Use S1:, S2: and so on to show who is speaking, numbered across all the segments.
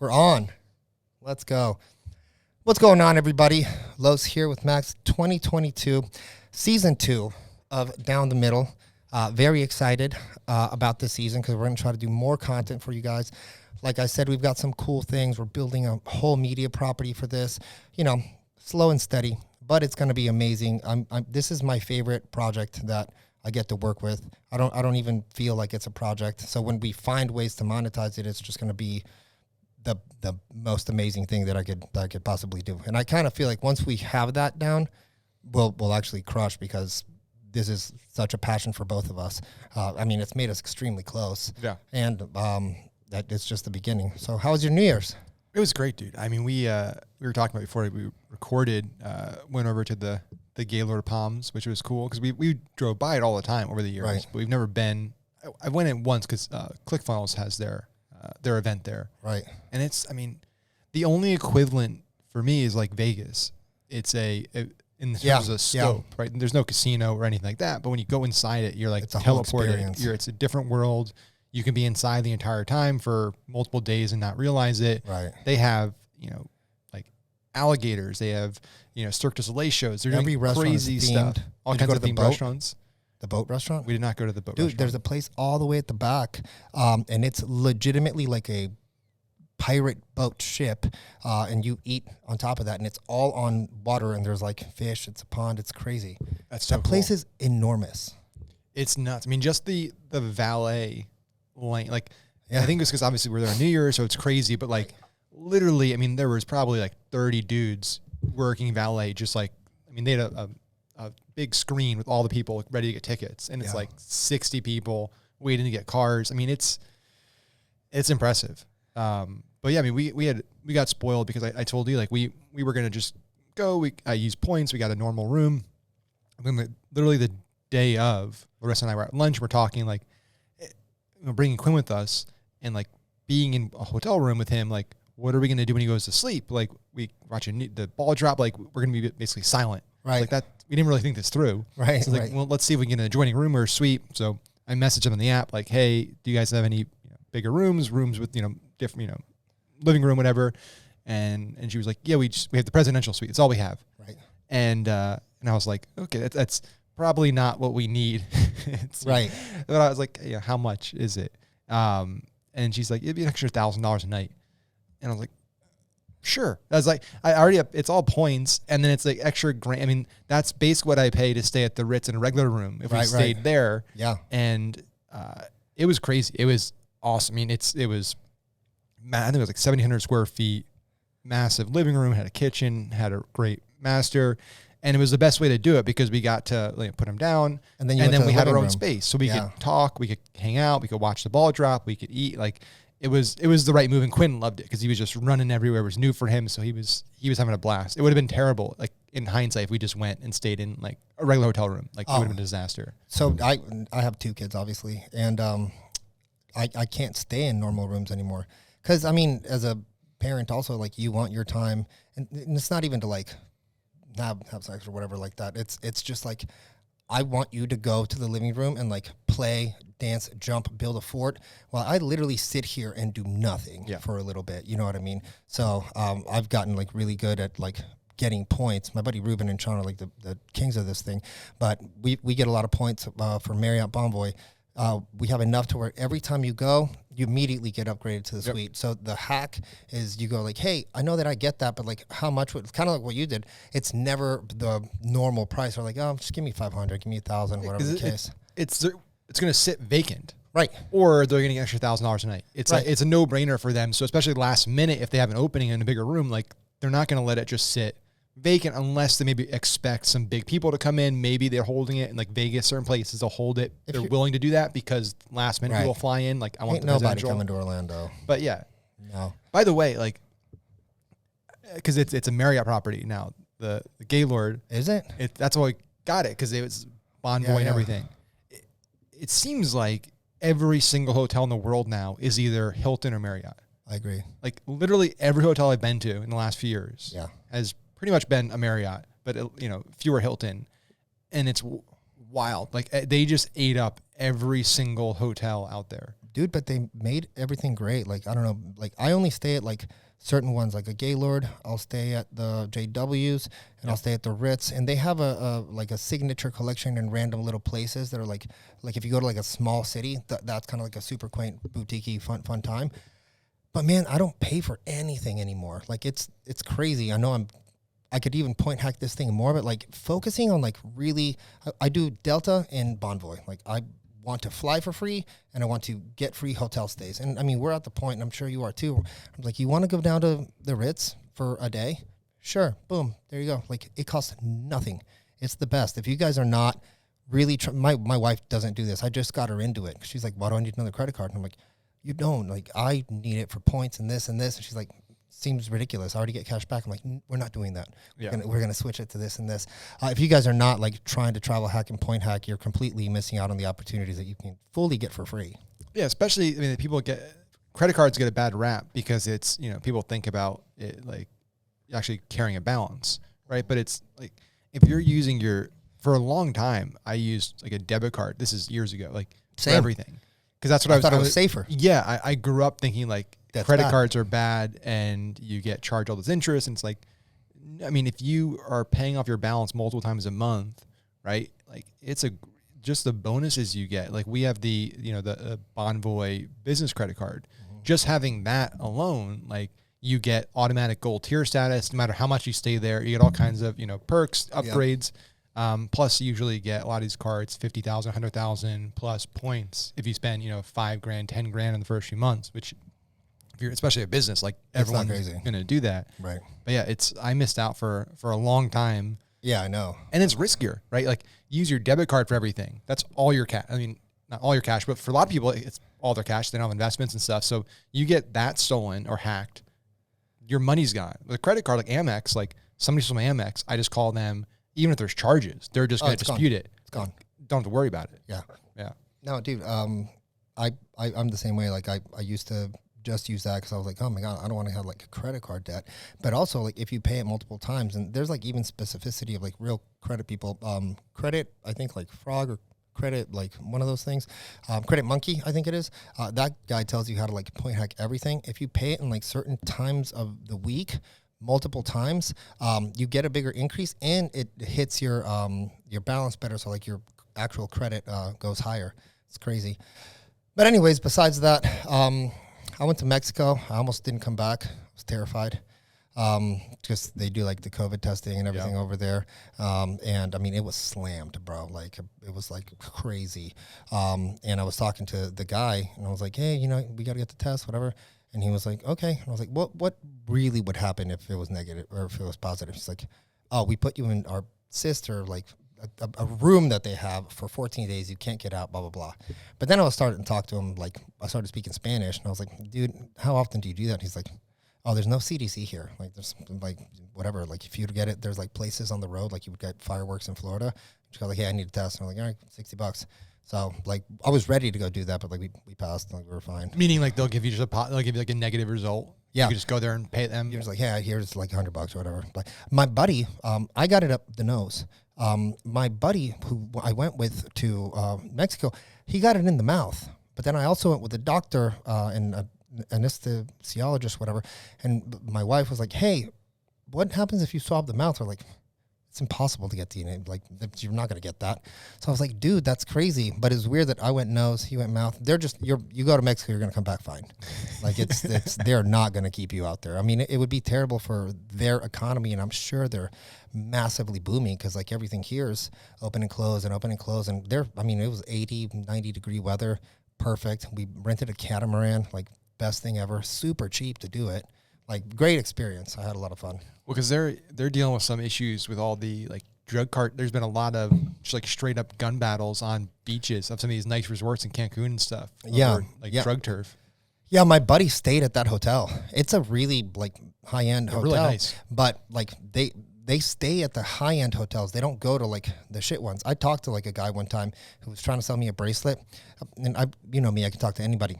S1: We're on. Let's go. What's going on, everybody? Los here with Max. 2022, Season 2 of Down the Middle. Very excited about this season because we're going to try to do more content for you guys. Like I said, we've got some cool things. We're building a whole media property for this. You know, slow and steady, but it's going to be amazing. This is my favorite project that I get to work with. I don't even feel like it's a project. So when we find ways to monetize it, it's just going to be the most amazing thing that I could possibly do. And I kind of feel like once we have that down, we'll actually crush, because this is such a passion for both of us. I mean, it's made us extremely close. Yeah. And that it's just the beginning. So how was your New Year's?
S2: It was great, dude. I mean, we were talking about before we recorded, went over to the Gaylord Palms, which was cool because we drove by it all the time over the years. Right. But we've never been. I went in once because ClickFunnels has their event there. Right. And it's, I mean, the only equivalent for me is like Vegas. It's in terms of scope, right? And there's no casino or anything like that. But when you go inside it, you're like teleported. It's a different world. You can be inside the entire time for multiple days and not realize it. Right. They have, like alligators. They have, Cirque du Soleil shows. They're doing crazy stuff. All kinds of themed restaurants.
S1: The boat restaurant?
S2: We did not go to the boat restaurant.
S1: Dude, there's a place all the way at the back, and it's legitimately like a pirate boat ship, and you eat on top of that, and it's all on water, and there's like fish. It's a pond. It's crazy. That place is enormous.
S2: It's nuts. I mean, just the valet lane. Like, I think it's because obviously we're there on New Year's, so it's crazy, but like literally, I mean, there was probably like 30 dudes working valet, just like, I mean, they had a big screen with all the people ready to get tickets, and it's like 60 people waiting to get cars. I mean, it's impressive. But yeah, I mean, we got spoiled because I told you, like, we were going to just go. I used points. We got a normal room. And then literally the day of, Larissa and I were at lunch. We're talking like, bringing Quinn with us and like being in a hotel room with him. Like, what are we going to do when he goes to sleep? Like, we watching the ball drop. Like, we're going to be basically silent. Right. Like that. We didn't really think this through. Right. So like, well, let's see if we can get an adjoining room or a suite. So I messaged him on the app, like, hey, do you guys have any bigger rooms with, different, living room, whatever. And she was like, yeah, we have the presidential suite. It's all we have. Right. And I was like, okay, that's probably not what we need. Right. But I was like, yeah, how much is it? And she's like, it'd be an extra $1,000 a night. And I was like, sure. I was like, it's all points, and then it's like extra grand. I mean, that's basically what I pay to stay at the Ritz in a regular room if we stayed there. Yeah. And it was crazy. It was awesome. I mean, it was, I think it was like 1,700 square feet, massive living room, had a kitchen, had a great master, and it was the best way to do it because we got to put them down, and then we had our own space, so we could talk, we could hang out, we could watch the ball drop, we could eat. Like, it was the right move, and Quinn loved it because he was just running everywhere. It was new for him, so he was having a blast. It would have been terrible, like in hindsight, if we just went and stayed in like a regular hotel room. Like, it would have been a disaster.
S1: So I have 2 kids, obviously, and I can't stay in normal rooms anymore because, I mean, as a parent also, like, you want your time, and it's not even to like have sex or whatever like that. It's just like, I want you to go to the living room and like play, dance, jump, build a fort. Well, I literally sit here and do nothing for a little bit. You know what I mean? So I've gotten like really good at like getting points. My buddy Ruben and Sean are like the kings of this thing. But we get a lot of points for Marriott Bonvoy. We have enough to where every time you go, you immediately get upgraded to the suite. So the hack is you go like, hey, I know that I get that, but like, how much would, kind of like what you did. It's never the normal price. Or like, oh, just give me 500, give me 1,000, whatever the case.
S2: It's going to sit vacant.
S1: Right.
S2: Or they're getting an extra $1,000 a night. It's it's a no brainer for them. So especially last minute, if they have an opening in a bigger room, like, they're not going to let it just sit vacant unless they maybe expect some big people to come in. Maybe they're holding it in like Vegas, certain places they'll hold it. They're willing to do that because last minute people fly in. Like, I want
S1: nobody coming to Orlando.
S2: But yeah. No. By the way, like, because it's a Marriott property now. The Gaylord.
S1: Is it?
S2: That's why I got it, because it was Bonvoy and everything. It seems like every single hotel in the world now is either Hilton or Marriott.
S1: I agree.
S2: Like, literally every hotel I've been to in the last few years has pretty much been a Marriott, but fewer Hilton, and it's wild. Like, they just ate up every single hotel out there.
S1: dude, but they made everything great. Like, I don't know, like I only stay at like certain ones, like a Gaylord. I'll stay at the JWs and I'll stay at the Ritz, and they have a like a signature collection in random little places that are like if you go to like a small city, that's kind of like a super quaint, boutique-y, fun time. But man, I don't pay for anything anymore. Like it's crazy. I know I could even point hack this thing more, but like focusing on like really, I do Delta and Bonvoy. Like I want to fly for free and I want to get free hotel stays. And I mean, we're at the point, and I'm sure you are too. I'm like, you want to go down to the Ritz for a day? Sure. Boom. There you go. Like it costs nothing. It's the best. If you guys are not really, my wife doesn't do this. I just got her into it. She's like, why do I need another credit card? And I'm like, you don't. Like I need it for points and this and this. And she's like, seems ridiculous. I already get cash back. I'm like, we're not doing that. Yeah. We're gonna switch it to this and this. If you guys are not like trying to travel hack and point hack, you're completely missing out on the opportunities that you can fully get for free.
S2: Yeah, especially, I mean, people credit cards get a bad rap because it's, people think about it like actually carrying a balance, right? But it's like, if you're using for a long time, I used like a debit card. This is years ago, like for everything. Because that's what I
S1: thought it was safer.
S2: Yeah, I grew up thinking like
S1: that's
S2: credit
S1: bad.
S2: Cards are bad and you get charged all this interest. And it's like, I mean, if you are paying off your balance multiple times a month, right? Like it's just the bonuses you get. Like we have the Bonvoy business credit card. Mm-hmm. Just having that alone, like you get automatic gold tier status. No matter how much you stay there, you get all kinds of, perks, upgrades. Yep. Plus, you usually get a lot of these cards, 50,000, 100,000 plus points if you spend, $5,000, 10 grand in the first few months, which if you're especially a business, like everyone's going to do that.
S1: Right.
S2: But yeah, I missed out for a long time.
S1: Yeah, I know.
S2: And it's riskier, right? Like use your debit card for everything. That's all your cash. I mean, not all your cash, but for a lot of people, it's all their cash. They don't have investments and stuff. So you get that stolen or hacked, your money's gone. With a credit card like Amex, like somebody stole my Amex, I just call them. Even if there's charges, they're just going to dispute it.
S1: It's gone.
S2: Don't have to worry about it.
S1: Yeah.
S2: Yeah.
S1: No, dude, I'm the same way. Like I used to just use that because I was like, oh my God, I don't want to have like a credit card debt. But also like if you pay it multiple times, and there's like even specificity of like real credit people, credit, I think like Frog or Credit, like one of those things, Credit Monkey, I think it is. That guy tells you how to like point hack everything. If you pay it in like certain times of the week, multiple times, you get a bigger increase and it hits your balance better. So like your actual credit goes higher. It's crazy. But anyways, besides that, I went to Mexico. I almost didn't come back. I was terrified. Just they do like the COVID testing and everything over there. And I mean, it was slammed, bro. Like it was like crazy. And I was talking to the guy and I was like, hey, we got to get the test, whatever. And he was like, okay. And I was like, what really would happen if it was negative or if it was positive? He's like, oh, we put you in our sister, like a room that they have for 14 days. You can't get out, blah, blah, blah. But then I was starting to talk to him. Like I started speaking Spanish and I was like, dude, how often do you do that? And he's like, oh, there's no CDC here. Like there's like whatever. Like if you would get it, there's like places on the road, like you would get fireworks in Florida. Just go like, hey, I need a test. And I'm like, all right, $60. So like I was ready to go do that, but like we passed, like we were fine.
S2: Meaning like they'll give you like a negative result.
S1: Yeah,
S2: you can just go there and pay them.
S1: You're just like, yeah, here's like $100 or whatever. But my buddy, I got it up the nose. My buddy who I went with to Mexico, he got it in the mouth. But then I also went with a doctor and an anesthesiologist, whatever. And my wife was like, hey, what happens if you swab the mouth? We're like, it's impossible to get DNA. Like, you're not going to get that. So I was like, dude, that's crazy. But it's weird that I went nose, he went mouth. They're just, you go to Mexico, you're going to come back fine. Like, they're not going to keep you out there. I mean, it would be terrible for their economy, and I'm sure they're massively booming because, like, everything here is open and close and open and close. And it was 80, 90 degree weather. Perfect. We rented a catamaran, like, best thing ever. Super cheap to do it. Like, great experience. I had a lot of fun.
S2: Well, because they're dealing with some issues with all the like drug cart. There's been a lot of just like straight up gun battles on beaches of some of these nice resorts in Cancun and stuff. Drug turf.
S1: Yeah, my buddy stayed at that hotel. It's a really like high end hotel. Really nice. But like they stay at the high end hotels. They don't go to like the shit ones. I talked to like a guy one time who was trying to sell me a bracelet, and you know me, I can talk to anybody.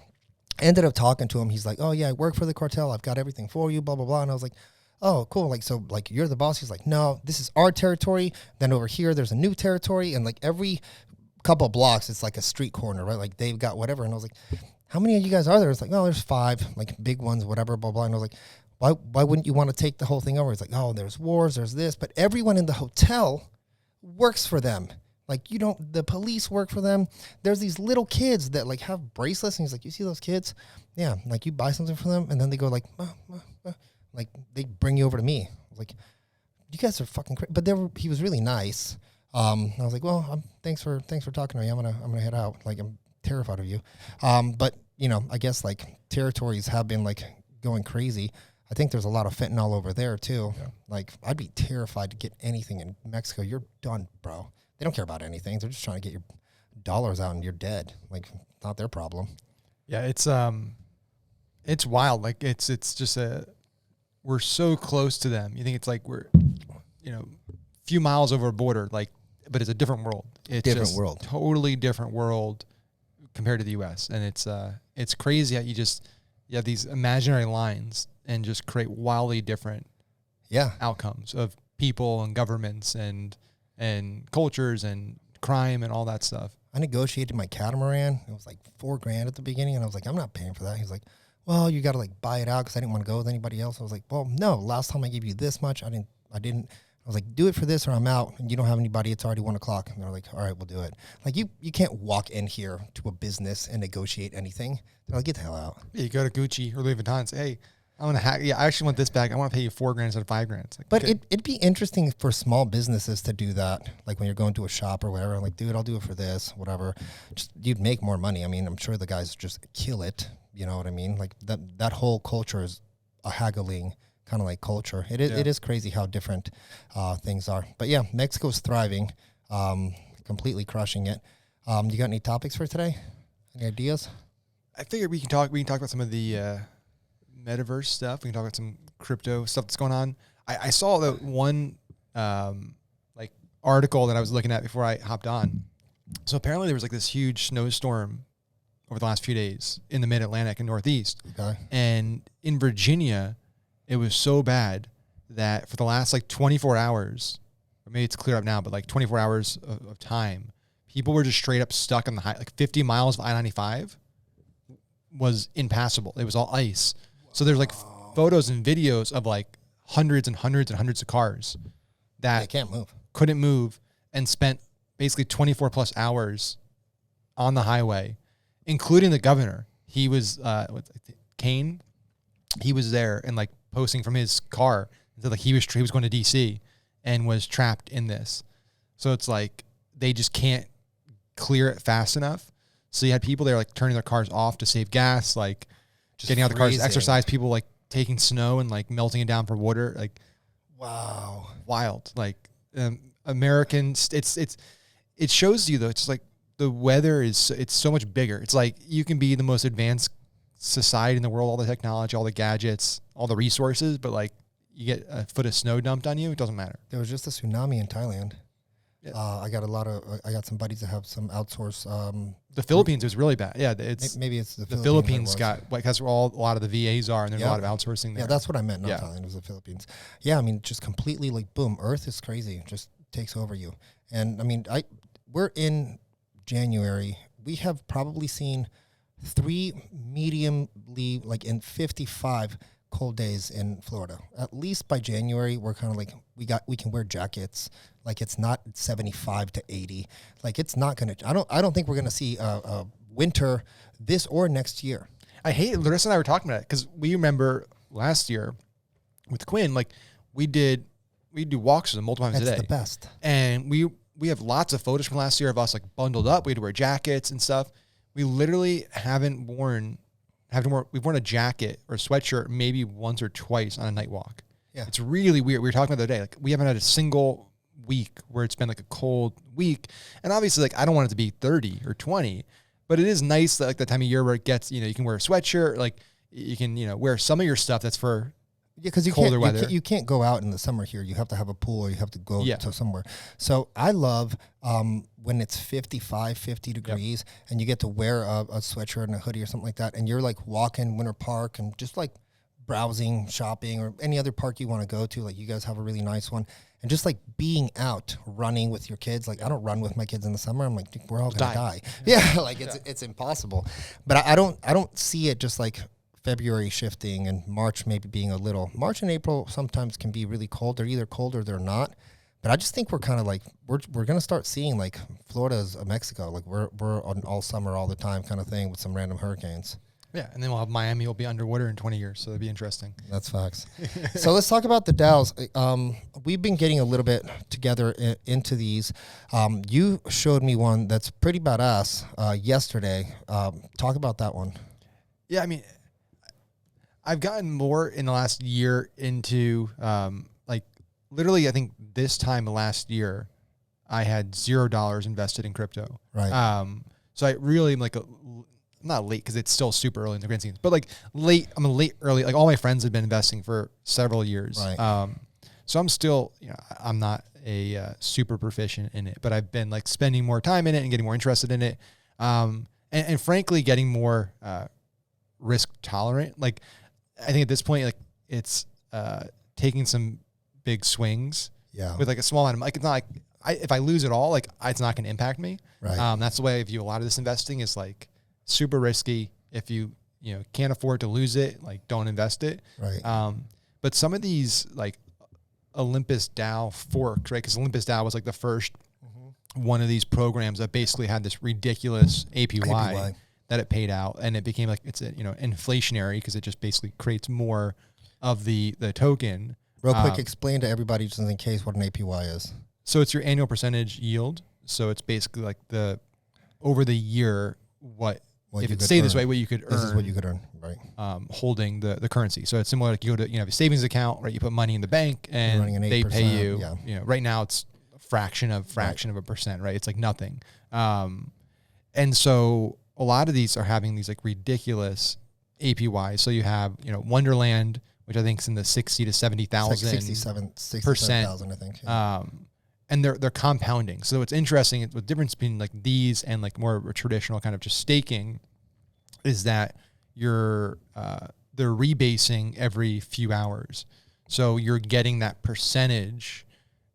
S1: Ended up talking to him. He's like, oh, yeah, I work for the cartel. I've got everything for you, blah, blah, blah. And I was like, oh, cool. Like, so, like, you're the boss? He's like, no, this is our territory. Then over here, there's a new territory. And, like, every couple of blocks, it's like a street corner, right? Like, they've got whatever. And I was like, how many of you guys are there? It's like, no, there's 5, like big ones, whatever, blah, blah. And I was like, why wouldn't you want to take the whole thing over? It's like, oh, there's wars, there's this. But everyone in the hotel works for them. Like, the police work for them. There's these little kids that like have bracelets. And he's like, you see those kids? Yeah. Like you buy something for them. And then they go like, like they bring you over to me. I was like, you guys are fucking crazy. But he was really nice. I was like, well, thanks for talking to me. I'm gonna head out. Like, I'm terrified of you. But I guess like territories have been like going crazy. I think there's a lot of fentanyl over there too. Yeah. Like, I'd be terrified to get anything in Mexico. You're done, bro. They don't care about anything. They're just trying to get your dollars out and you're dead. Like, not their problem.
S2: Yeah, it's wild. Like, it's just we're so close to them. You think it's like we're, a few miles over a border, like, but it's a different world. It's
S1: different world.
S2: Totally different world compared to the U.S. And it's crazy how you have these imaginary lines and just create wildly different outcomes of people and governments and cultures and crime and all that stuff.
S1: I negotiated my catamaran. It was like $4,000 at the beginning. And I was like, I'm not paying for that. He's like, well, you got to like buy it out because I didn't want to go with anybody else. I was like, well, no, last time I gave you this much. I didn't. I was like, do it for this or I'm out. And you don't have anybody. It's already 1 o'clock. And they're like, all right, we'll do it. Like, you can't walk in here to a business and negotiate anything. They're like, get the hell out.
S2: Yeah, you go to Gucci or Louis Vuitton and say, hey, I want to hack. Yeah, I actually want this bag. I want to pay you $4,000 instead of $5,000. Like,
S1: but okay. It'd be interesting for small businesses to do that. Like when you're going to a shop or whatever, like, dude, I'll do it for this, whatever. Just, you'd make more money. I mean, I'm sure the guys just kill it. You know what I mean? Like that whole culture is a haggling kind of like culture. It is crazy how different things are. But yeah, Mexico's thriving, completely crushing it. You got any topics for today? Any ideas?
S2: I figured we can talk about some of the metaverse stuff. We can talk about some crypto stuff that's going on. I saw the one like article that I was looking at before I hopped on. So apparently there was like this huge snowstorm over the last few days in the mid-Atlantic and Northeast. Okay. And in Virginia, it was so bad that for the last like 24 hours, or maybe it's clear up now, but like 24 hours of time, people were just straight up stuck on the high, like 50 miles of I-95 was impassable. It was all ice. So there's like photos and videos of like hundreds and hundreds and hundreds of cars that couldn't move and spent basically 24 plus hours on the highway, including the governor. He was, Kane, he was there and like posting from his car. So like he was going to DC and was trapped in this. So it's like, they just can't clear it fast enough. So you had people there like turning their cars off to save gas, like just getting out of the cars to exercise, people like taking snow and like melting it down for water. Like,
S1: wow,
S2: wild. Like Americans, it shows you though. It's like the weather it's so much bigger. It's like you can be the most advanced society in the world, all the technology, all the gadgets, all the resources, but like you get a foot of snow dumped on you, it doesn't matter.
S1: There was just a tsunami in Thailand. Yeah. I got some buddies that have some outsource.
S2: The Philippines is really bad. Yeah, it's
S1: maybe it's the
S2: Philippines got like that's where a lot of the VAs are, and there's a lot of outsourcing there.
S1: Yeah, that's what I meant. Not Thailand, it was the Philippines. Yeah, I mean, just completely like boom, Earth is crazy, it just takes over you. And I mean, we're in January. We have probably seen 3 mediumly like in 55 cold days in Florida. At least by January, we're kind of like we can wear jackets. Like it's not 75 to 80. Like it's not gonna. I don't think we're gonna see a winter this or next year.
S2: I hate. Larissa and I were talking about it because we remember last year with Quinn, like we do walks with them multiple times a day.
S1: That's the best.
S2: And we have lots of photos from last year of us like bundled up. We had to wear jackets and stuff. We literally haven't worn. We've worn a jacket or a sweatshirt maybe once or twice on a night walk. Yeah, it's really weird. We were talking about the other day, like we haven't had a single week where it's been like a cold week. And obviously, like I don't want it to be 30 or 20, but it is nice that like the time of year where it gets, you can wear a sweatshirt, like you can, wear some of your stuff that's for
S1: because colder weather. You can't go out in the summer here. You have to have a pool or you have to go to somewhere. So I love when it's 55, 50 degrees and you get to wear a sweatshirt and a hoodie or something like that. And you're like walking Winter Park and just like browsing, shopping, or any other park you want to go to. Like you guys have a really nice one. And just like being out running with your kids. Like I don't run with my kids in the summer. I'm like, we're all gonna die. Yeah, like it's impossible. But I don't see it just like February shifting and March maybe being a little. March and April sometimes can be really cold. They're either cold or they're not. But I just think we're kind of like we're gonna start seeing like Florida's a Mexico. Like we're on all summer all the time kind of thing with some random hurricanes.
S2: Yeah, and then we'll have Miami will be underwater in 20 years, so that'd be interesting.
S1: That's facts. So let's talk about the DAOs. We've been getting a little bit together into these. You showed me one that's pretty badass yesterday. Talk about that one.
S2: Yeah, I mean, I've gotten more in the last year into like literally. I think this time last year, I had $0 invested in crypto.
S1: Right.
S2: So I really am like not late because it's still super early in the grand scheme, but like late. I'm a late early. Like all my friends have been investing for several years.
S1: Right.
S2: So I'm still, I'm not a super proficient in it, but I've been like spending more time in it and getting more interested in it. And frankly, getting more risk tolerant. Like I think at this point, like it's taking some big swings.
S1: Yeah.
S2: With like a small amount of, like it's not like if I lose it all, like it's not going to impact me.
S1: Right.
S2: That's the way I view a lot of this investing is like super risky. If you can't afford to lose it, like don't invest it.
S1: Right.
S2: But some of these like Olympus DAO forks, right? Because Olympus DAO was like the first one of these programs that basically had this ridiculous APY that it paid out, and it became like it's inflationary because it just basically creates more of the token.
S1: Real quick, explain to everybody just in case what an APY is.
S2: So it's your annual percentage yield. So it's basically like over the year if it stayed this way, what you could earn.
S1: This is what you could earn, right?
S2: Holding the currency. So it's similar like you go to have a savings account, right? You put money in the bank and they pay you.
S1: Yeah.
S2: Right now it's a fraction of a percent, right? It's like nothing. And so a lot of these are having these like ridiculous APYs. So you have Wonderland, which I think is in the 60 to 70,000,
S1: 67,000, I think. Yeah.
S2: And they're compounding. So what's interesting, the difference between like these and like more of a traditional kind of just staking is that they're rebasing every few hours. So you're getting that percentage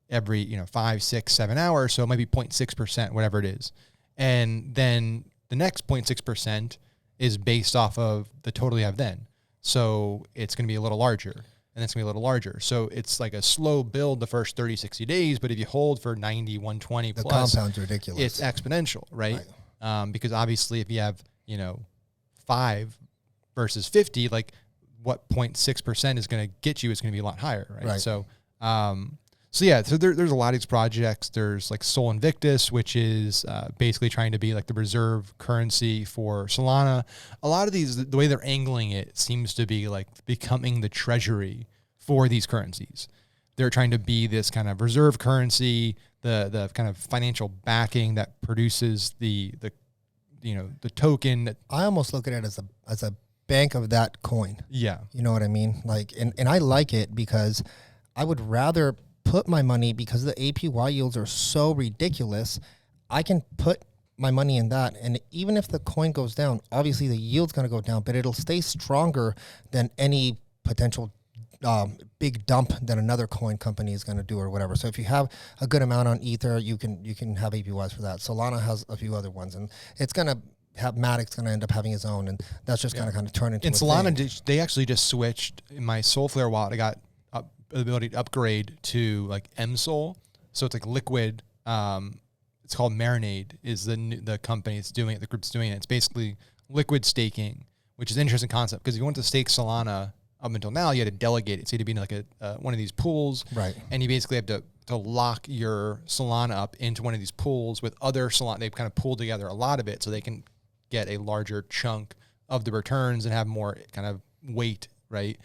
S2: every 5, 6, 7 hours. So it might be 0.6%, whatever it is. And then the next 0.6% is based off of the total you have then. So it's going to be a little larger. And it's going to be a little larger. So it's like a slow build the first 30, 60 days. But if you hold for 90, 120
S1: the
S2: plus,
S1: compound's ridiculous.
S2: It's exponential, right? Because obviously if you have, 5 versus 50, like what 0.6% is going to get you is going to be a lot higher, right? So, so there's a lot of these projects. There's like Sol Invictus, which is basically trying to be like the reserve currency for Solana. A lot of these, the way they're angling it seems to be like becoming the treasury for these currencies. They're trying to be this kind of reserve currency, the kind of financial backing that produces the token. That
S1: I almost look at it as a bank of that coin.
S2: Yeah.
S1: You know what I mean? Like, and I like it because I would rather put my money, because the APY yields are so ridiculous, I can put my money in that. And even if the coin goes down, obviously the yield's going to go down, but it'll stay stronger than any potential big dump that another coin company is going to do or whatever. So if you have a good amount on Ether, you can have APYs for that. Solana has a few other ones, and it's going to have Matic's going to end up having his own, and that's just going to kind of turn into.
S2: And Solana, they actually just switched in my Soulflare wallet. I got the ability to upgrade to like MSOL, so it's like liquid. It's called Marinade. Is the company that's doing it? The group's doing it. It's basically liquid staking, which is an interesting concept because if you want to stake Solana up until now, you had to delegate it. So you had to be in like one of these pools,
S1: right?
S2: And you basically have to lock your Solana up into one of these pools with other Solana. They've kind of pulled together a lot of it so they can get a larger chunk of the returns and have more kind of weight, right?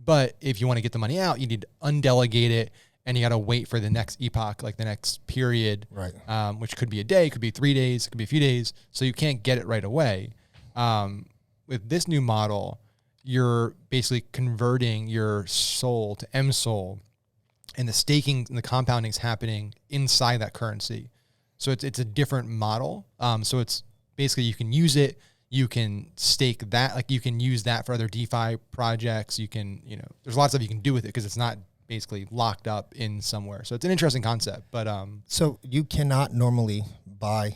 S2: But if you want to get the money out, you need to undelegate it, and you got to wait for the next epoch, like the next period,
S1: right?
S2: Which could be a day, could be 3 days, it could be a few days. So you can't get it right away. With this new model, you're basically converting your SOL to MSOL, and the staking and the compounding is happening inside that currency. So it's a different model. So it's basically you can use it. you can stake that, like you can use that for other DeFi projects. You can, there's lots of stuff you can do with it because it's not basically locked up in somewhere. So it's an interesting concept, but
S1: so you cannot normally buy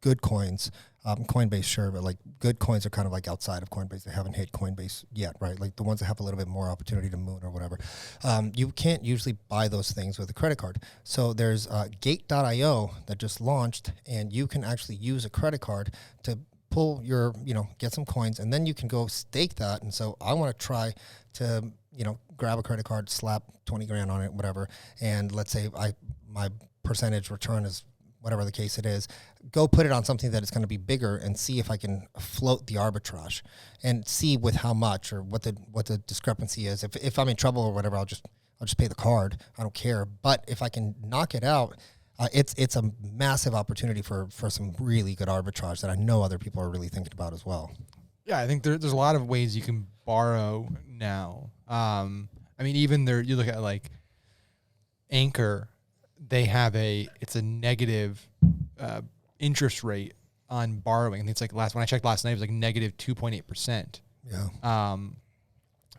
S1: good coins. Coinbase, sure, but like good coins are kind of like outside of Coinbase. They haven't hit Coinbase yet, right? Like the ones that have a little bit more opportunity to moon or whatever. You can't usually buy those things with a credit card. So there's Gate.io that just launched, and you can actually use a credit card to pull your, get some coins, and then you can go stake that. And so I want to try to, grab a credit card, slap 20 grand on it, whatever. And let's say my percentage return is whatever the case it is, go put it on something that is going to be bigger and see if I can float the arbitrage and see with how much or what the discrepancy is. If I'm in trouble or whatever, I'll just pay the card. I don't care. But if I can knock it out, it's a massive opportunity for some really good arbitrage that I know other people are really thinking about as well.
S2: Yeah, I think there's a lot of ways you can borrow now. Even there, you look at like Anchor, they have it's a negative interest rate on borrowing. I think it's like when I checked last night, it was like negative 2.8%.
S1: Yeah.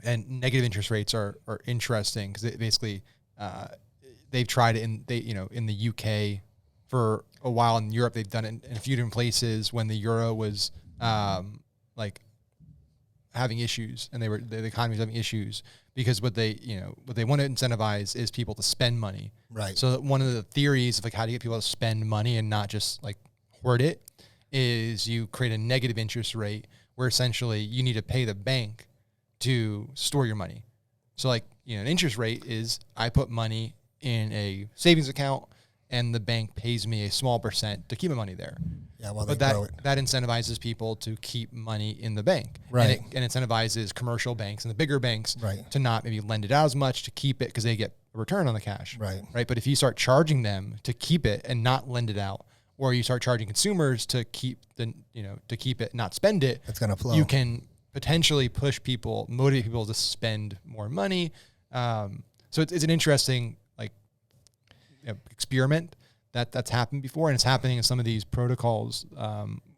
S2: And negative interest rates are interesting because basically they've tried it in the UK for a while. In Europe, they've done it in a few different places when the euro was having issues and the economy was having issues, because what they want to incentivize is people to spend money.
S1: Right.
S2: So one of the theories of like how to get people to spend money and not just like hoard it is you create a negative interest rate where essentially you need to pay the bank to store your money. So like, an interest rate is I put money in a savings account and the bank pays me a small percent to keep my money there.
S1: Yeah, well,
S2: but that incentivizes people to keep money in the bank.
S1: Right.
S2: And it incentivizes commercial banks and the bigger banks
S1: right.
S2: to not maybe lend it out as much, to keep it because they get a return on the cash.
S1: Right.
S2: Right. But if you start charging them to keep it and not lend it out, or you start charging consumers to keep keep it, not spend it,
S1: it's going to flow.
S2: You can potentially motivate people to spend more money. So it's an interesting experiment that's happened before, and it's happening in some of these protocols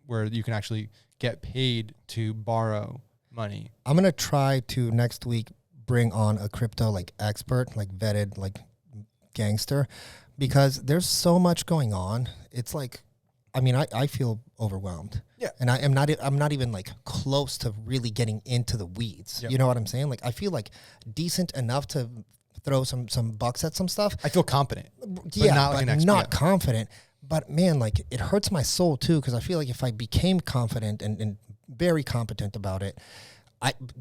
S2: where you can actually get paid to borrow money.
S1: I'm going to try to next week bring on a crypto expert, vetted gangster, because there's so much going on. It's I feel overwhelmed.
S2: Yeah.
S1: And I'm not even close to really getting into the weeds. Yep. You know what I'm saying? I feel decent enough to throw some bucks at some stuff.
S2: I feel competent.
S1: Yeah, not confident. But man, it hurts my soul too, because I feel if I became confident and very competent about it,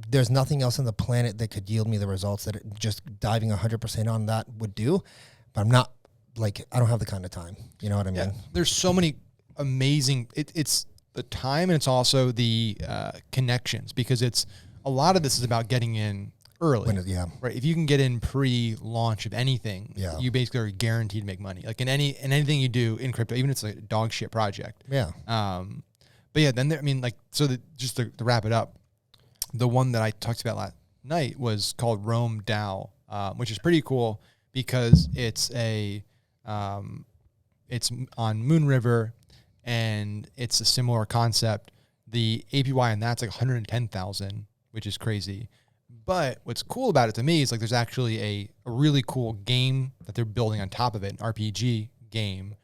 S1: there's nothing else on the planet that could yield me the results that just diving 100% on that would do. But I'm not I don't have the kind of time. You know what I mean?
S2: Yeah. There's so many amazing. It's the time, and it's also the connections, because a lot of this is about getting in early. Right. If you can get in pre-launch of anything, you basically are guaranteed to make money. Like in anything you do in crypto, even if it's a dog shit project.
S1: Yeah.
S2: But yeah, then just to wrap it up, the one that I talked about last night was called Rome DAO, which is pretty cool because it's on Moon River, and it's a similar concept. The APY on that's 110,000, which is crazy. But what's cool about it to me is there's actually a really cool game that they're building on top of it, an RPG game,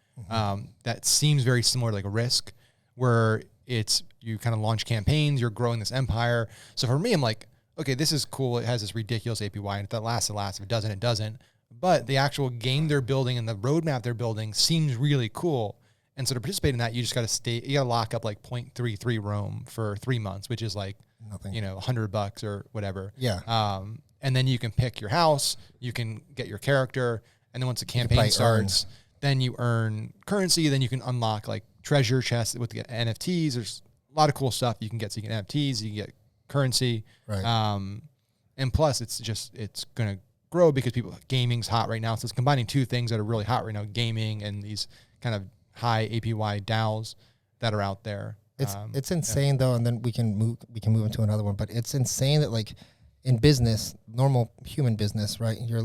S2: that seems very similar to a Risk, where you kind of launch campaigns, you're growing this empire. So for me, I'm okay, this is cool. It has this ridiculous APY, and if that lasts, it lasts. If it doesn't, it doesn't. But the actual game they're building and the roadmap they're building seems really cool. And so to participate in that, you just got to you got to lock up 0.33 Rome for 3 months, which is
S1: nothing,
S2: $100 or whatever.
S1: Yeah.
S2: And then you can pick your house, you can get your character, and then once the campaign starts, then you earn currency. Then you can unlock treasure chests with the NFTs. There's a lot of cool stuff you can get. So you can NFTs, you can get currency.
S1: Right.
S2: And plus it's going to grow because gaming's hot right now. So it's combining two things that are really hot right now, gaming and these kind of high APY DAOs that are out there.
S1: It's insane though, and then we can move into another one. But it's insane that in business, normal human business, right? You're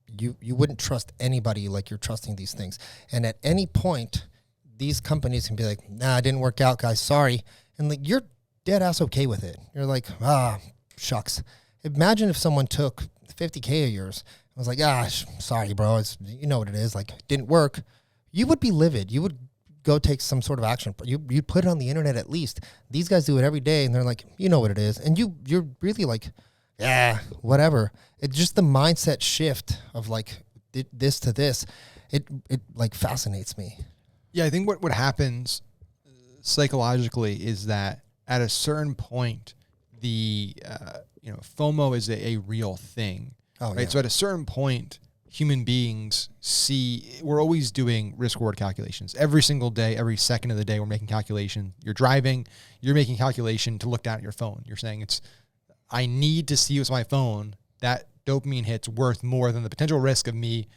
S1: you wouldn't trust anybody you're trusting these things. And at any point, these companies can be nah, it didn't work out, guys. Sorry. and like you're dead ass okay with it. You're like, shucks. Imagine if someone took 50K of yours and was like, sorry, bro, it's, you know what it is, like, didn't work. You would be livid. You would go take some sort of action. You'd put it on the internet at least. These guys do it every day, and they're like, you know what it is. And you're really like, yeah, whatever. It's just the mindset shift of like this to this. It like fascinates me.
S2: Yeah, I think what happens psychologically is that at a certain point, the FOMO is a real thing.
S1: Oh,
S2: right.
S1: yeah.
S2: So at a certain point, human beings we're always doing risk reward calculations every single day, every second of the day. We're making calculation. You're driving, you're making calculation to look down at your phone. You're saying I need to see what's my phone. That dopamine hit's worth more than the potential risk of me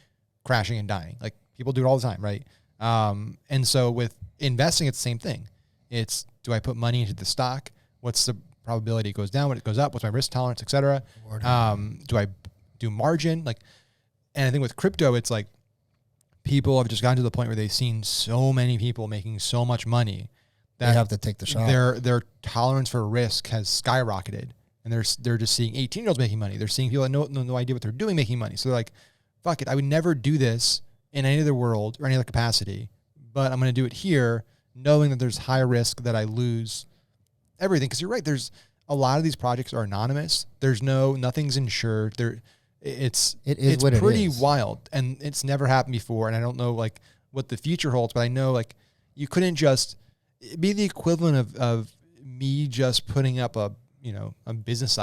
S2: crashing and dying. Like people do it all the time. Right. And so with investing, it's the same thing. It's, do I put money into the stock? What's the probability it goes down, when it goes up? What's my risk tolerance, et cetera? Do I do margin? And I think with crypto, it's like people have just gotten to the point where they've seen so many people making so much money that
S1: they have to take the shot.
S2: Their tolerance for risk has skyrocketed, and they're just seeing 18-year-olds making money. They're seeing people that no idea what they're doing making money. So they're like, fuck it, I would never do this in any other world or any other capacity, but I'm going to do it here, knowing that there's high risk that I lose everything. Because you're right, there's a lot of these projects are anonymous. There's nothing's insured. It's pretty wild, and it's never happened before. And I don't know like what the future holds, but I know like you couldn't just be the equivalent of me just putting up a business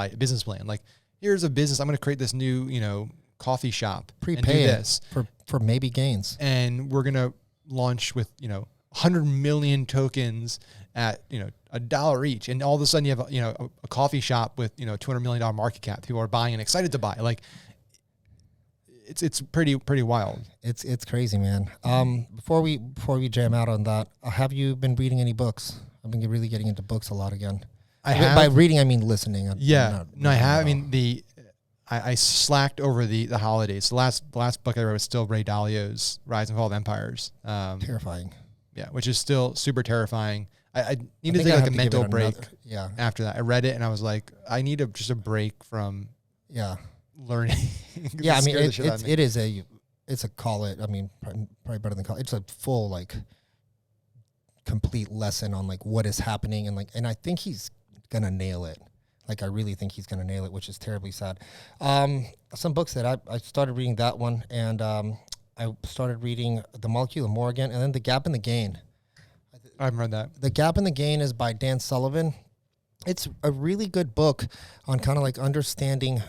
S2: plan. Like, here's a business. I'm going to create this new coffee shop.
S1: Prepay
S2: and do this
S1: for maybe gains,
S2: and we're going to launch with 100 million tokens at $1 each, and all of a sudden you have a coffee shop with $200 million market cap. People are buying and excited to buy. Like it's pretty wild.
S1: It's crazy, man. Before we jam out on that, have you been reading any books? I've been really getting into books a lot again.
S2: I have.
S1: By reading, I mean listening.
S2: I have. I mean I slacked over the holidays. The last book I read was still Ray Dalio's Rise and Fall of Empires.
S1: Terrifying.
S2: Yeah, which is still super terrifying. I need to take like a mental break. After that, I read it and I was like, I need just a break from learning.
S1: Yeah, I mean it's a call it. I mean, probably better than call it. It's a full like complete lesson on like what is happening and I think he's gonna nail it. Like I really think he's gonna nail it, which is terribly sad. Some books that I started reading that one, and I started reading The Molecule of More again, and then The Gap and the Gain.
S2: I haven't read that.
S1: The Gap and the Gain is by Dan Sullivan. It's a really good book on kind of like understanding.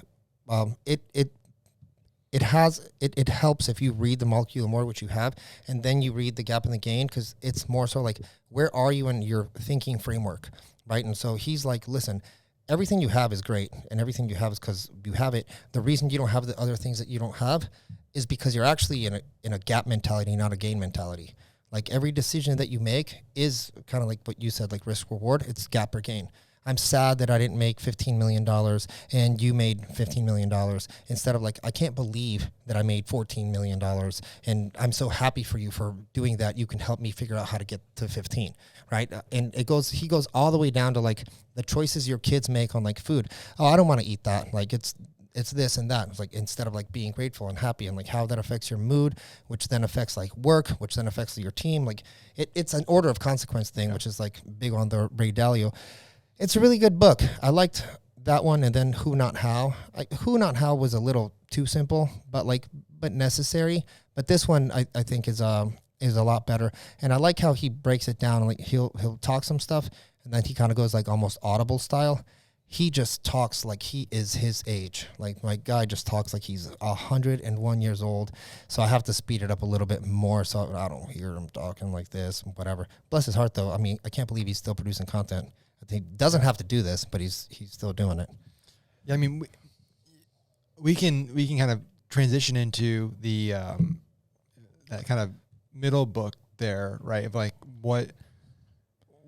S1: It helps if you read The Molecule of More, which you have, and then you read The Gap and the Gain, because it's more so like, where are you in your thinking framework, right? And so he's like, listen, everything you have is great, and everything you have is because you have it. The reason you don't have the other things that you don't have is because you're actually in a gap mentality, not a gain mentality. Like every decision that you make is kind of like what you said, like risk reward. It's gap or gain. I'm sad that I didn't make $15 million and you made $15 million, instead of like, I can't believe that I made $14 million and I'm so happy for you for doing that. You can help me figure out how to get to 15, right? And he goes all the way down to like the choices your kids make on like food. Oh, I don't want to eat that. Like it's this and that. It's like, instead of like being grateful and happy, and like how that affects your mood, which then affects like work, which then affects your team. Like it's an order of consequence thing, which is like big on the Ray Dalio. It's a really good book. I liked that one. And then Who Not How. Who Not How was a little too simple, but necessary. But this one I think is a lot better. And I like how he breaks it down. Like he'll talk some stuff, and then he kind of goes like almost audible style. He just talks like he is his age. Like my guy just talks like he's 101 years old. So I have to speed it up a little bit more so I don't hear him talking like this, whatever. Bless his heart though. I mean, I can't believe he's still producing content. I think he doesn't have to do this, but he's still doing it. Yeah,
S2: I mean, we can kind of transition into the that kind of middle book there, right? Of like what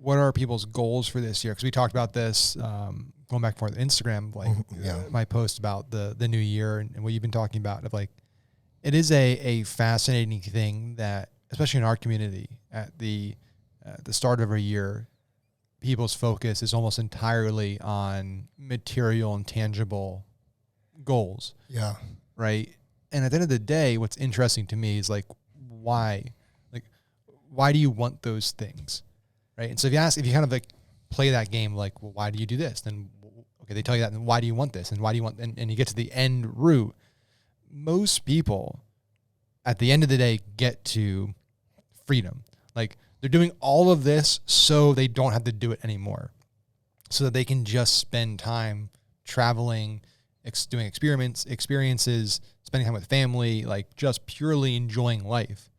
S2: are people's goals for this year? Because we talked about this going back for Instagram, like my post about the new year and what you've been talking about. Of like, it is a fascinating thing that, especially in our community, at the start of every year, people's focus is almost entirely on material and tangible goals.
S1: Yeah.
S2: Right. And at the end of the day, what's interesting to me is like, why do you want those things? Right. And so if you kind of like play that game, like, well, why do you do this? Then, okay, they tell you that. And why do you want this? And why do you want, and you get to the end route. Most people at the end of the day get to freedom. Like they're doing all of this so they don't have to do it anymore, so that they can just spend time traveling, doing experiences, spending time with family, like just purely enjoying life.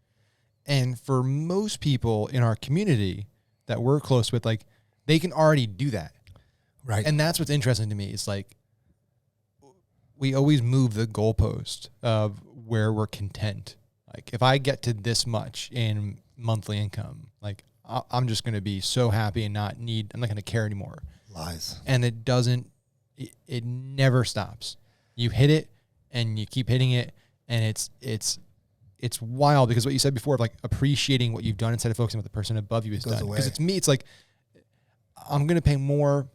S2: And for most people in our community that we're close with, like they can already do that.
S1: Right.
S2: And that's what's interesting to me. It's like we always move the goalpost of where we're content. Like if I get to this much in monthly income, like I'm just going to be so happy and I'm not going to care anymore.
S1: Lies.
S2: And it never stops. You hit it and you keep hitting it. And it's wild, because what you said before of like appreciating what you've done instead of focusing on what the person above you has done. Because it's me, it's like, I'm going to pay more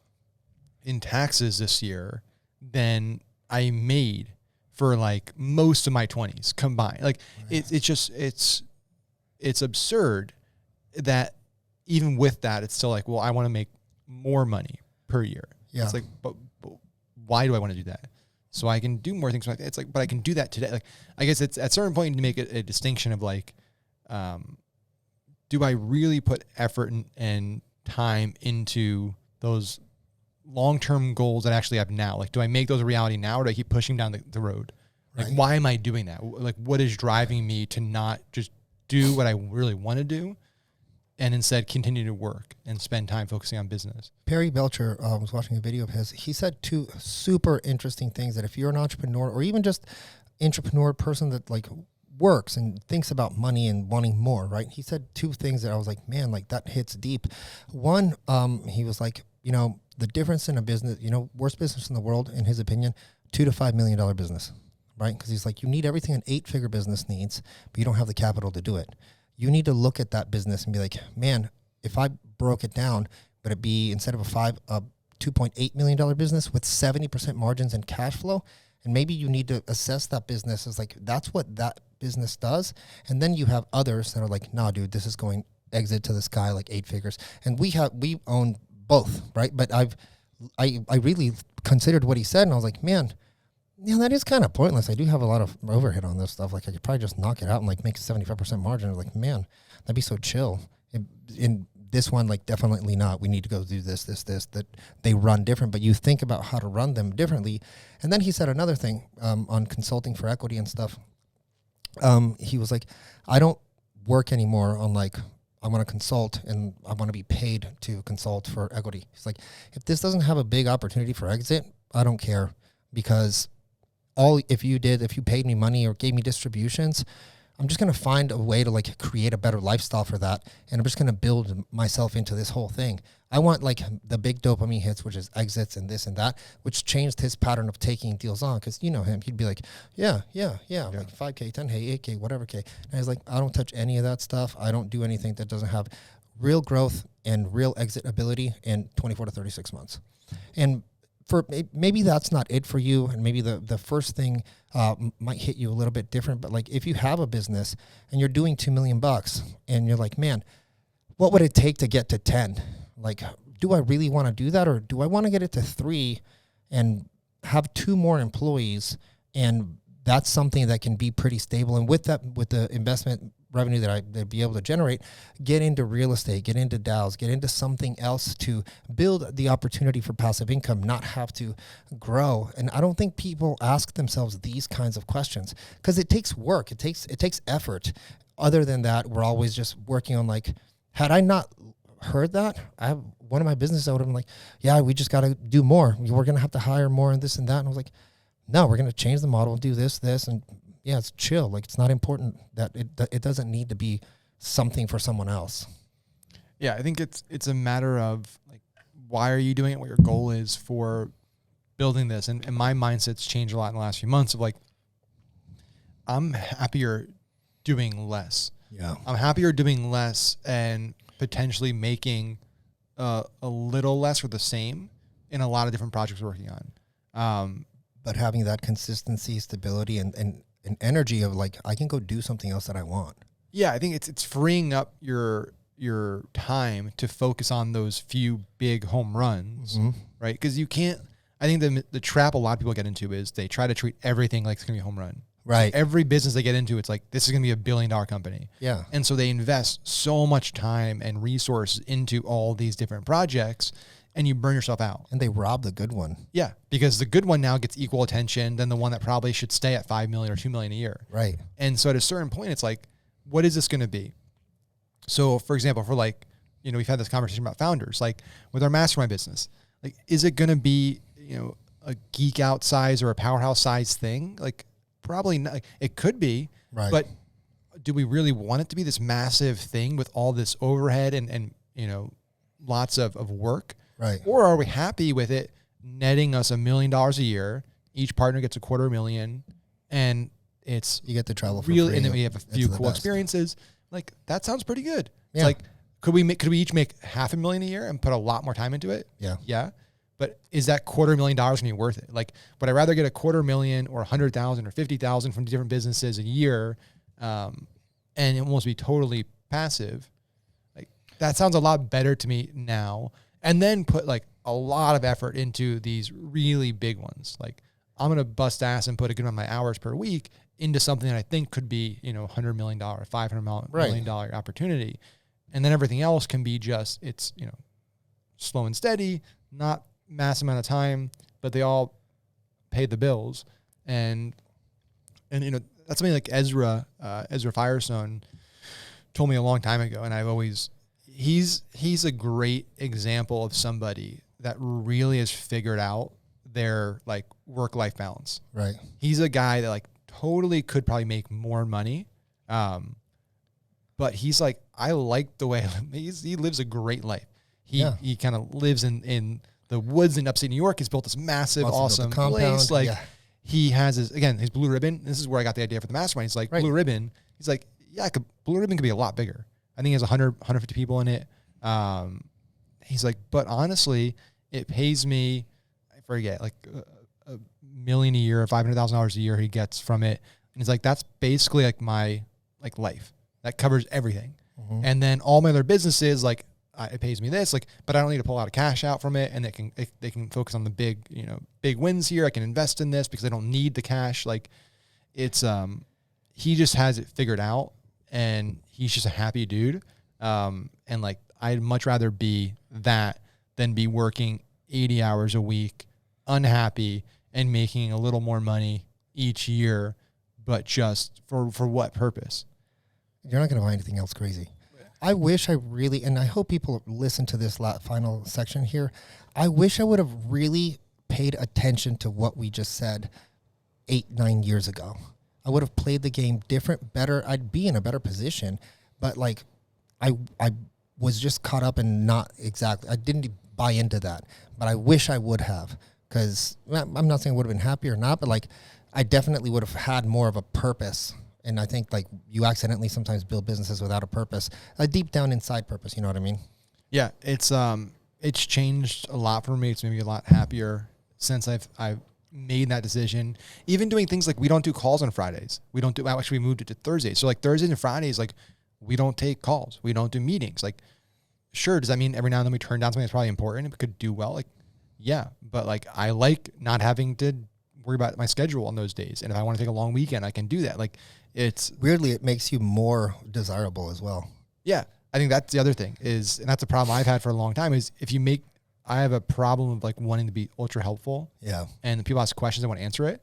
S2: in taxes this year than I made for like most of my 20s combined. Like it's absurd that even with that, it's still like, well, I want to make more money per year.
S1: Yeah.
S2: It's like, but why do I want to do that? So I can do more things like that. It's like, but I can do that today. Like, I guess it's at a certain point to make a distinction of like, do I really put effort and time into those long-term goals that I actually have now? Like, do I make those a reality now, or do I keep pushing down the road? Like, right. Why am I doing that? Like, what is driving me to not just do what I really want to do and instead continue to work and spend time focusing on business?
S1: Perry Belcher was watching a video of his. He said two super interesting things that if you're an entrepreneur or even just entrepreneur person that like works and thinks about money and wanting more, right? He said two things that I was like, man, like that hits deep. One, he was like, you know, the difference in a business, you know, worst business in the world, in his opinion, $2 to $5 million business, right? Because he's like, you need everything an 8-figure business needs, but you don't have the capital to do it. You need to look at that business and be like, man, if I broke it down, would it be instead of a $2.8 million business with 70% margins and cash flow? And maybe you need to assess that business as like, that's what that business does. And then you have others that are like, nah, dude, this is going exit to the sky, like 8 figures. And we own both, right? But I really considered what he said, and I was like, man, yeah, that is kind of pointless. I do have a lot of overhead on this stuff. Like I could probably just knock it out and like make a 75% margin. I was like, man, that'd be so chill. In this one, like definitely not. We need to go do this, that they run different, but you think about how to run them differently. And then he said another thing on consulting for equity and stuff. He was like, I don't work anymore on like, I want to consult and I want to be paid to consult for equity. He's like, if this doesn't have a big opportunity for exit, I don't care, because if you paid me money or gave me distributions, I'm just going to find a way to like create a better lifestyle for that. And I'm just going to build myself into this whole thing. I want like the big dopamine hits, which is exits and this and that, which changed his pattern of taking deals on. Cause you know him, he'd be like, yeah. Like 5K, 10K, 8K, whatever K. And he's like, I don't touch any of that stuff. I don't do anything that doesn't have real growth and real exit ability in 24 to 36 months. And for maybe that's not it for you, and maybe the first thing might hit you a little bit different. But like if you have a business and you're doing $2 million and you're like, man, what would it take to get to 10? Like, do I really want to do that, or do I want to get it to 3 and have 2 more employees? And that's something that can be pretty stable. And with that, with the investment revenue that I'd be able to generate, get into real estate, get into DAOs, get into something else to build the opportunity for passive income, not have to grow. And I don't think people ask themselves these kinds of questions because it takes work. It takes effort. Other than that, we're always just working on like, had I not heard that, I have one of my business owners, I'm like, yeah, we just got to do more. We're going to have to hire more and this and that. And I was like, no, we're going to change the model and do this. And yeah, it's chill. Like it's not important that it doesn't need to be something for someone else.
S2: Yeah. I think it's a matter of like, why are you doing it? What your goal is for building this. And my mindset's changed a lot in the last few months of like, I'm happier doing less.
S1: Yeah.
S2: I'm happier doing less and potentially making a little less or the same in a lot of different projects we're working on.
S1: But having that consistency, stability, and energy of like, I can go do something else that I want.
S2: Yeah, I think it's freeing up your time to focus on those few big home runs, right? Because you can't. I think the trap a lot of people get into is they try to treat everything like it's gonna be a home run.
S1: Right.
S2: So every business they get into, it's like, this is gonna be $1 billion company.
S1: Yeah.
S2: And so they invest so much time and resources into all these different projects, and you burn yourself out.
S1: And they rob the good one.
S2: Yeah, because the good one now gets equal attention than the one that probably should stay at 5 million or 2 million a year.
S1: Right.
S2: And so at a certain point, it's like, what is this going to be? So for example, for like, we've had this conversation about founders, like with our mastermind business, like, is it going to be, a geek out size or a powerhouse size thing? Like, probably not. Like, it could be,
S1: right.
S2: But do we really want it to be this massive thing with all this overhead and lots of work?
S1: Right.
S2: Or are we happy with it netting us $1 million a year? Each partner gets $250,000, and it's
S1: you get to travel for
S2: really,
S1: free.
S2: and then we have a few cool experiences. Like, that sounds pretty good. Yeah. It's like, could we each make $500,000 a year and put a lot more time into it?
S1: Yeah.
S2: Yeah. But is that $250,000 going to be worth it? Like, would I rather get $250,000 or 100,000 or 50,000 from different businesses a year, and it almost be totally passive? Like, that sounds a lot better to me now. And then put like a lot of effort into these really big ones. Like, I'm going to bust ass and put a good amount of my hours per week into something that I think could be, $100 million, $500 million opportunity. And then everything else can be just, it's, slow and steady, not massive amount of time, but they all pay the bills. And that's something like Ezra Firestone told me a long time ago. And I've always, he's a great example of somebody that really has figured out their like work-life balance.
S1: Right.
S2: He's a guy that like totally could probably make more money. But he's like, I like the way he lives a great life. He kind of lives in the woods in upstate New York. He's built this massive, awesome place. Like, he has his Blue Ribbon. This is where I got the idea for the mastermind. He's like, Blue Ribbon. He's like, Blue Ribbon could be a lot bigger. I think he has 150 people in it. He's like, but honestly, it pays me, I forget, like $1 million a year or $500,000 a year he gets from it. And he's like, that's basically like my like life. That covers everything. Mm-hmm. And then all my other businesses, like, it pays me this, like, but I don't need to pull a lot of cash out from it, and they can focus on the big wins here. I can invest in this because I don't need the cash. Like, it's he just has it figured out, and he's just a happy dude. And like, I'd much rather be that than be working 80 hours a week, unhappy, and making a little more money each year, but just for what purpose?
S1: You're not going to find anything else crazy. I wish I really, and I hope people listen to this final section here. I wish I would have really paid attention to what we just said 8-9 years ago. I would have played the game different, better. I'd be in a better position, but like, I was just caught up in not exactly, I didn't buy into that, but I wish I would have, because I'm not saying I would have been happy or not, but like, I definitely would have had more of a purpose. And I think like you accidentally sometimes build businesses without a purpose, a deep down inside purpose. You know what I mean? Yeah.
S2: It's changed a lot for me. It's made me a lot happier since I've made that decision. Even doing things like, we don't do calls on Fridays. We moved it to Thursdays. So like Thursdays and Fridays, like, we don't take calls. We don't do meetings. Like, sure. Does that mean every now and then we turn down something that's probably important and we could do well? Like, yeah, but like, I like not having to worry about my schedule on those days. And if I want to take a long weekend, I can do that. Like, it's
S1: weirdly, it makes you more desirable as well.
S2: Yeah. I think that's the other thing is, and that's a problem I've had for a long time, is I have a problem of like wanting to be ultra helpful.
S1: Yeah.
S2: And people ask questions, I want to answer it,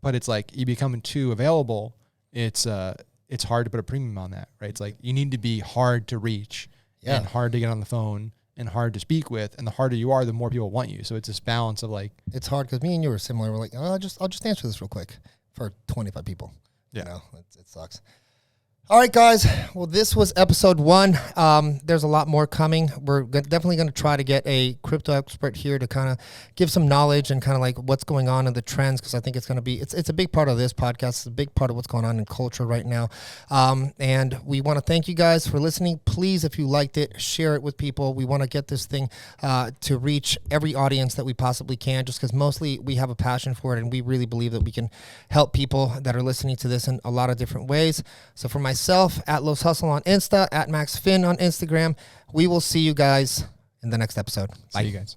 S2: but it's like, you become too available. It's hard to put a premium on that, right? It's like, you need to be hard to reach and hard to get on the phone and hard to speak with. And the harder you are, the more people want you. So it's this balance of like,
S1: it's hard because me and you were similar. We're like, I'll just answer this real quick for 25 people.
S2: Yeah.
S1: You know, it sucks. All right, guys. Well, this was episode 1. There's a lot more coming. We're definitely going to try to get a crypto expert here to kind of give some knowledge and kind of like what's going on in the trends, because I think it's going to be, it's a big part of this podcast. It's a big part of what's going on in culture right now. And we want to thank you guys for listening. Please, if you liked it, share it with people. We want to get this thing to reach every audience that we possibly can, just because mostly we have a passion for it, and we really believe that we can help people that are listening to this in a lot of different ways. So for myself, at Los Hustle on Insta, at Max Finn on Instagram. We will see you guys in the next episode.
S2: Bye, you guys.